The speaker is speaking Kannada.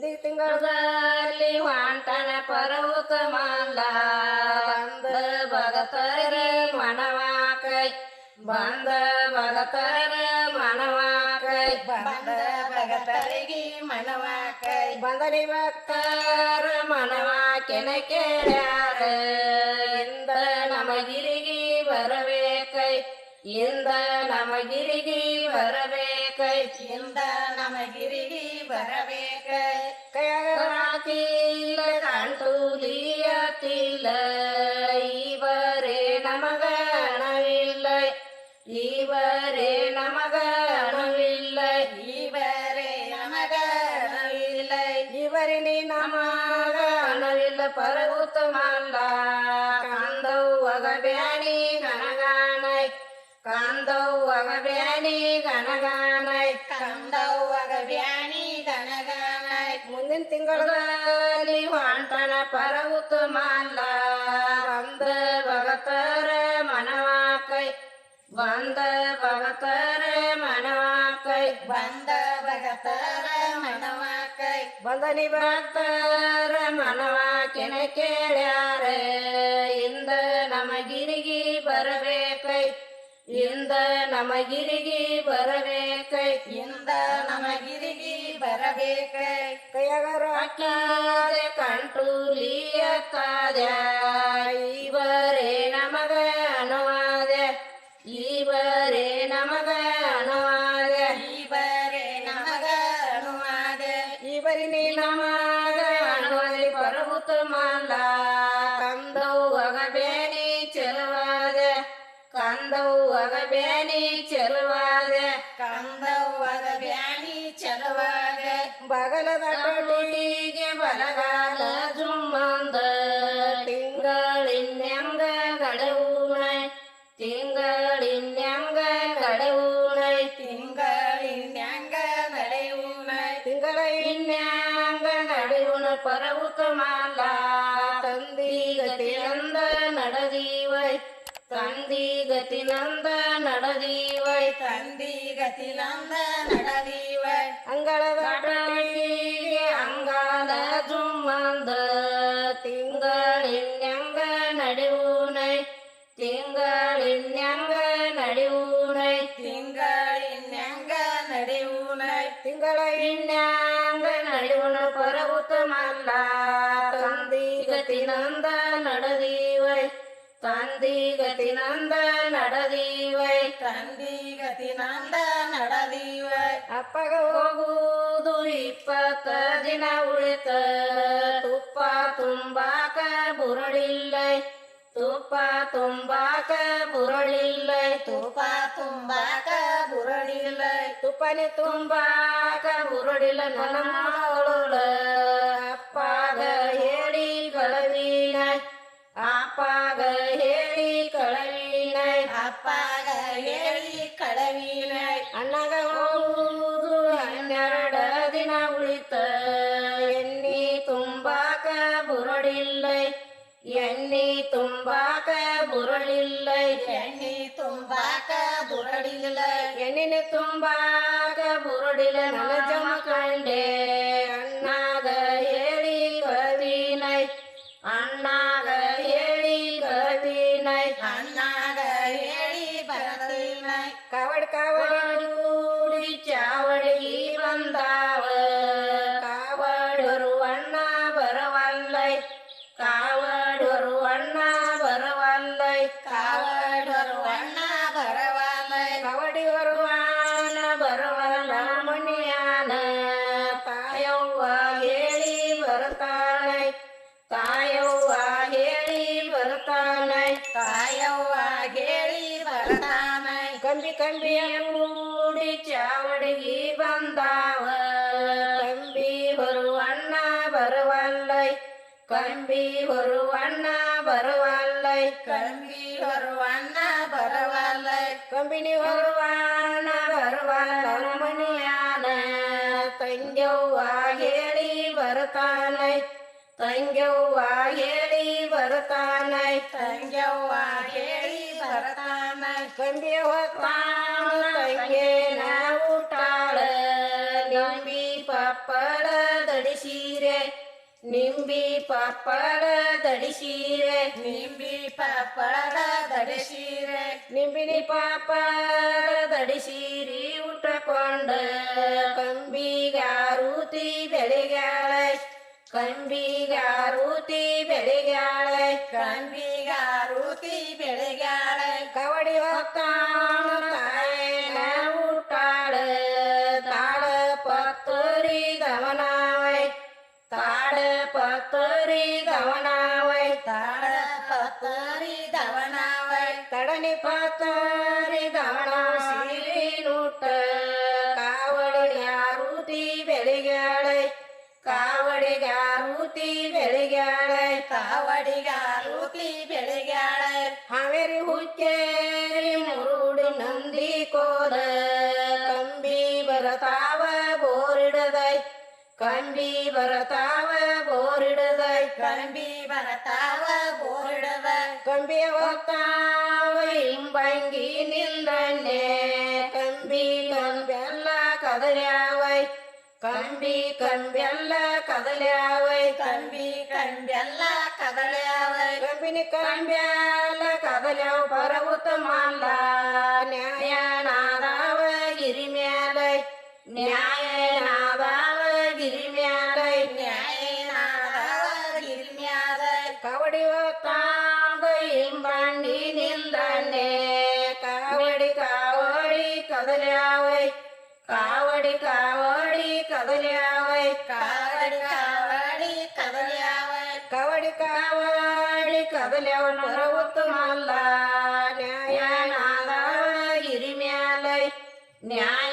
ಮುಂದಿ ತಿಂಗಳಲ್ಲಿ ಹೊಂಟನ ಪರ್ವತ ಮಲ್ಲ ಬಂದ ಭಗತರ ಮನವಾಕೈ ಬಂದ ಭಗತರ ಮನವಾಕೈ ಬಂದ ಭಗತರಿಗೆ ಮನವಾಕೈ ಬಂದನಿ ಭಕ್ತರ ಮನವಾಕೆನ ಕೇಳ್ಯಾರ ಇಂದ ನಮಗಿರಿಗೆ ಬರಬೇಕೈ ಇಂದ ನಮಗಿರಿಗೆ ಬರಬೇಕೈ ಇಂದ ನಮಗಿರಿಗೆ ಬರಬೇಕೈ ಕೈಯಾಗಿಲ್ಲ ಕಂಟೂಲಿಯತಿಲ್ಲ ಇವರೇ ನಮಗ ಹಣವಿಲ್ಲ ಇವರೇ ನಮಗ ಹಣವಿಲ್ಲ ಇವರೇ ನಮಗ ಹಣವಿಲ್ಲ ಇವರಿನಿ ನಮಗ ಹಣವಿಲ್ಲ ಪರ್ವತ ಮಲ್ಲ ಕಂದವ್ವಗ ಬ್ಯಾನಿ ಗಣಗಾನೈ ಕಂದವ್ವಗ ಬ್ಯಾನಿ ಗಣಗಾನೈ ಕಂದವ್ವಗ ಬ್ಯಾನಿ ಗಣಗಾನೈ ಮುಂದಿನ ತಿಂಗಳಲ್ಲಿ ಹೊಂಟನ ಪರ್ವತ ಮಲ್ಲ ಬಂದ ಭಗತರ ಮನವಾಕೈ ಬಂದ ಭಗತರ ಮನವಾಕೈ ಬಂದ ಭಗತರ ಮನವಾಕೈ ಬಂದನಿ ಭಕ್ತರ ಮನವಾಕೆನ ಕೇಳ್ಯಾರ ಇಂದ ನಮಗಿರಿಗೆ ಬರಬೇಕೈ ಇಂದ ನಮಗಿರಿಗೆ ಬರಬೇಕೈ ಇಂದ ನಮಗಿರಿಗೆ ಬರಬೇಕೈ ಕೈಯಾಗ ಹಾಕಿದೆ ಕಂಟೂಲಿಯತ್ತಾದ ಇವರೇ ನಮಗ ಅನುವಾದ ಇವರೇ ನಮಗ ಅನುವಾದ ಇವರೇ ನಮಗ ಅನುವಾದ ಇವರಿನಿ ನಮಗ ಅನುವಾದ ಪರ್ವತ ಮಲ್ಲ ಕಂದವ್ವಗ ಬೇನಿ ಚೆಲುವಾದ ಕಂದವ್ವಗ ಬ್ಯಾನಿ ಚೆಲುವಾದ ಕಂದವ್ವಗ ಬ್ಯಾನಿ ಚೆಲುವಾದ ಬಗಲದ ಟೋಟಿಗೆ ಬಲಗಾಲ ಜುಮ್ಮಂದ ತಿಂಗಳಿನ್ಯಂಗ ಗಡವುನೈ ತಿಂಗಳಿನ್ಯಂಗ ಗಡವುನೈ ತಿಂಗಳಿನ್ಯಂಗ ನಡೆಯುನೈ ತಿಂಗಳ ಇನ್ಯಾಂಗ ನಡೆಯುನ ಪರ್ವತ ಮಲ್ಲ ತಂದಿಗತಿಯಂದ ನಡೆದೀವೈ ತಂದಿಗತಿನಂದ ನಡೆದೀವೈ ತಂದಿಗತಿನಂದ ನಡೆದೀವೈ ಅಂಗಳದ ಟೋಟಿಗೆ ಅಂಗಾಲ ಜುಮ್ಮಂದ ತಿಂಗಳಿನ್ಯಂಗ ನಡೆಯುನೈ ತಿಂಗಳಿನ್ಯಂಗ ನಡೆಯುನೈ ತಿಂಗಳಿನ್ಯಂಗ ನಡೆಯುನೈ ತಿಂಗಳ ಇನ್ಯಾಂಗ ನಡೆಯುನ ಪರ್ವತ ಮಲ್ಲ ತಂದಿಗತಿನಂದ ನಡೆದೀವೈ ತಂದಿಗತಿನಂದ ನಡೆದೀವೈ ತಂದಿಗತಿನಂದ ನಡೆದೀವೈ ಅಪ್ಪಗ ಹೋಗುವುದು 20 ದಿನ ಉಳಿತ ತುಪ್ಪ ತುಂಬಾಕ ಬುರಳಿಲ್ಲೈ ತುಪ್ಪ ತುಂಬಾಕ ಬುರಳಿಲ್ಲೈ ತುಪ್ಪ ತುಂಬಾಕ ಬುರಳಿಲ್ಲೈ ತುಪ್ಪನೆ ತುಂಬಾಕ ಬುರಳಿಲ್ಲ ನನ್ನ ಮಗಳ ಅಪ್ಪಾಗ ಹೇಳಿ ಕಳವಿನೈ ಅಪ್ಪಾಗ ಹೇಳಿ ಕಳವಿನೈ ಅಪ್ಪಾಗ ಹೇಳಿ ಕಳವಿನೈ ಅಣ್ಣಗ ಹೋಗುವುದು 12 ದಿನ ಉಳಿತ ಎಣ್ಣಿ ತುಂಬಾಕ ಬುರಳಿಲ್ಲೈ ಎಣ್ಣಿ ತುಂಬಾಕ ಬುರಳಿಲ್ಲೈ ಎಣ್ಣಿ ತುಂಬಾಕ ಬುರಳಿಲ್ಲೈ ಎಣ್ಣಿನ ತುಂಬಾಕ ಬುರಳಿಲ್ಲ ನನ್ನ ಜಮ ಕಂಡೆ ಅಣ್ಣಾಗ ಹೇಳಿ ಕಳವಿನೈ ಅಣ್ಣಾಗ ಹೇಳಿ ಕಳವಿನೈ ಅಣ್ಣಾಗ ಹೇಳಿ ಬರದಿನೈ ಕಾವಡಿ ಕಾವಡಿ ಚಾವಡಿ ಬಂದಾವ ಕಾವಡರು ಅಣ್ಣ ಬರವಲ್ಲೈ ಕಾವಡರು ಅಣ್ಣ ಬರವಲ್ಲೈ ಕಾವಡರು ಅಣ್ಣ ಬರವಲ್ಲೈ ಕಾವಡಿ ಬರುವಣ್ಣ ಬರವಲ್ಲ ಮಣಿಯಾನ ತಾಯವ್ವ ಹೇಳಿ ಬರ್ತಾಳೈ ತಾಯವ್ವ ಹೇಳಿ ಬರ್ತಾನೈ ತಾಯವ್ವ ಹೇಳಿ ಬರ್ತಾನೈ ಕಂಬಿ ಕಂಬಿಯ ಕೂಡಿ ಚಾವಡಿಗೆ ಬಂದಾವ ಕಂಬಿ ಬರುವಣ್ಣ ಬರವಲ್ಲೈ ಕಂಬಿ ಬರುವಣ್ಣ ಬರವಲ್ಲೈ ಕಂಬಿ ಬರುವಣ್ಣ ಬರವಲ್ಲೈ ಕಂಬಿನಿ ಬರುವಣ್ಣ ಬರವಲ್ಲ ಮಣಿಯಾನ ತಂಗ್ಯವ್ವ ಹೇಳಿ ಬರ್ತಾನೈ ತಂಗ್ಯವ್ವ ಹೇಳಿ ಬರ್ತಾನೈ ತಂಗ್ಯವ್ವ ಹೇಳಿ ಬರ್ತಾನೈ ಕಂಬಿ ಹೊತ್ತಾನ ತಂಗೇನ ಊಟಾಳ ನಿಂಬಿ ಪಪ್ಪಳ ದಡಿಸಿ ನಿಂಬಿ ಪಪ್ಪಳ ದಡಿಸೀರೆ ನಿಂಬಿ ಪಪ್ಪಳದ ದಡಿಸೀರೆ ನಿಂಬಿನಿ ಪಾಪದ ದಡಿಸೀರಿ ಉಟ್ಟಕೊಂಡ ಕಂಬಿಗಾರೂತಿ ಬೆಳಿಗ್ಯಾಳೆ ಕಂಬಿಗಾರೂತಿ ಬೆಳಿಗ್ಯಾಳೆ ಕಂಬಿಗಾರೂತಿ ಬೆಳಿಗ್ಯಾಳೆ ಕವಡಿ ಹೊತ್ತಾಣ ತಾಯೇನ ಊಟಾಳ ತಾಳ ಪತ್ತರಿ ಗಮನಾವೈ ತಾಡ ಪತ್ತರಿ ಗಮನಾವೈ ತಾಳ ಪತ್ತರಿ ದವಣವೈ ತಡನಿ ಪತ್ತರಿ ಗಮನ ಸೀರಿ ನೂಟ ಕಾವಡಿಗಾರೂತಿ ಬೆಳಿಗ್ಯಾಳೆ ಕಾವಡಿಗಾರೂತಿ ಬೆಳಿಗ್ಯಾಳೆ ಕಾವಡಿಗಾರೂತಿ ಬೆಳಿಗ್ಯಾಳೆ ಹಾವೇರಿ ಹುಕ್ಕೇರಿ ಮುರುಡು ನಂದಿ ಕೋದ ಕಂಬಿ ಬರತಾವ ಬೋರಿಡದೈ ಕಂಬಿ ಬರತಾವ ಬೋರಿಡದೈ ಕಂಬಿ ಬರತಾವ ಬೋರ್ಡವ ಕಂಬಿಯ ಹೊತ್ತಾವ ಇಂಬಂಗಿ ನಿಂದಣ್ಣೆ ಕಂಬಿ ಕಂಬೆಲ್ಲ ಕದಲ್ಯಾವೈ ಕಂಬಿ ಕಂಬೆಲ್ಲ ಕದಲ್ಯಾವೈ ಕಂಬಿ ಕಂಬೆಲ್ಲ ಕದಳ್ಯಾವೈ ಕಂಬಿನಿ ಕಂಬ್ಯಾಲ ಕದಲ್ಯಾವ ಪರವುತ ಮಲ್ಲ ನ್ಯಾಯನಾದಾವ ಗಿರಿ ಮ್ಯಾಲೈ ನ್ಯಾಯನಾದಾವ ಗಿರಿ ಮ್ಯಾಲೈ ನ್ಯಾಯನಾದವ ಗಿರ್ಮ್ಯಾದ ಕವಡಿ ಹೊತ್ತಾಗ ಇಂಬಂಡಿ ನಿಂದಣ್ಣೆ ಕಾವಡಿ ಕಾವಡಿ ಕದಲ್ಯಾವೈ ಕಾವಡಿ ಕಾವಡಿ ಕದಲ್ಯಾವೈ ಕಾವಡಿ ಕಾವಡಿ ಕದಳ್ಯಾವೈ ಕವಡಿ ಕಾವಡಿ ಕದಲ್ಯಾವ ಪರವುತ್ತ ಮಲ್ಲ ನ್ಯಾಯನಾದಾವ ಗಿರಿ ಮ್ಯಾಲೈ ನ್ಯಾಯ